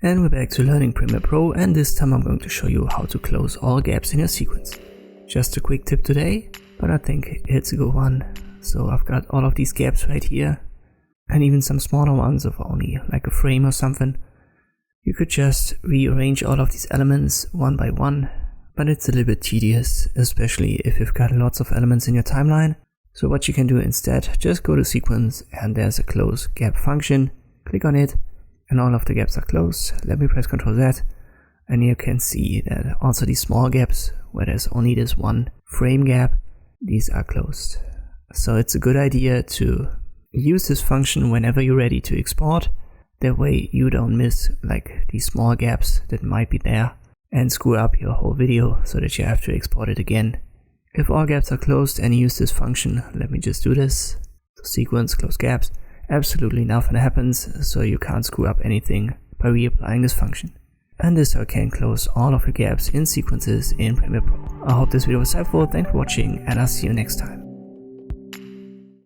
And we're back to learning Premiere Pro, and this time I'm going to show you how to close all gaps in your sequence. Just a quick tip today, but I think it's a good one. So I've got all of these gaps right here, and even some smaller ones of only like a frame or something. You could just rearrange all of these elements one by one, but it's a little bit tedious, especially if you've got lots of elements in your timeline. So what you can do instead, just go to sequence and there's a close gap function, click on it, and all of the gaps are closed. Let me press Ctrl Z, and you can see that also these small gaps, where there's only this one frame gap, these are closed. So it's a good idea to use this function whenever you're ready to export. That way you don't miss like these small gaps that might be there and screw up your whole video so that you have to export it again. If all gaps are closed and you use this function, let me just do this. So sequence, close gaps. Absolutely nothing happens, so you can't screw up anything by reapplying this function. And this how you can close all of your gaps in sequences in Premiere Pro. I hope this video was helpful, thanks for watching, and I'll see you next time.